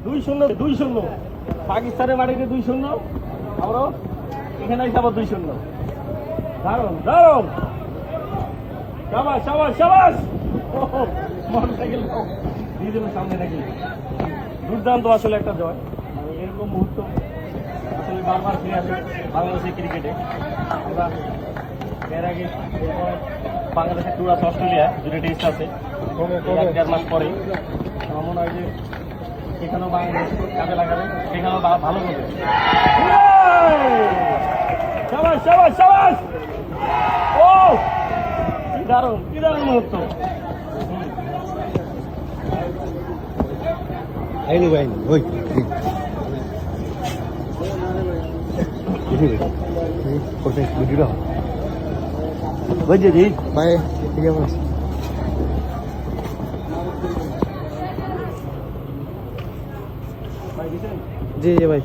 2-0 পাকিস্তানের মাটিতে 2-0 আমরাও এখানে যাবো 2-0 দারুণ দারুণ শাবাশ শাবাশ শাবাশ মোটরসাইকেল নিজের সামনে নাকি দুর্দান্ত আসলে একটা জয় মানে এরকম মুহূর্ত আসলে বারবার ফিরে আসে বাংলাদেশের ক্রিকেটে এবার এর আগে এরপর বাংলাদেশের ট্যুর আছে অস্ট্রেলিয়া, দুটো টেস্ট আছে 1-1.5 মাস পরে। আমার মনে হয় যে সেখানেও বাংলাদেশ কাজে লাগাবে, সেখানেও ভালো হবে। শাবাশ শাবাশ শাবাশ ও কি দারুণ মুহূর্ত। Aini ba ini? Oi. Ini. Korte video dah. Baje di. Bye. Tiga mas. जी जी भाई।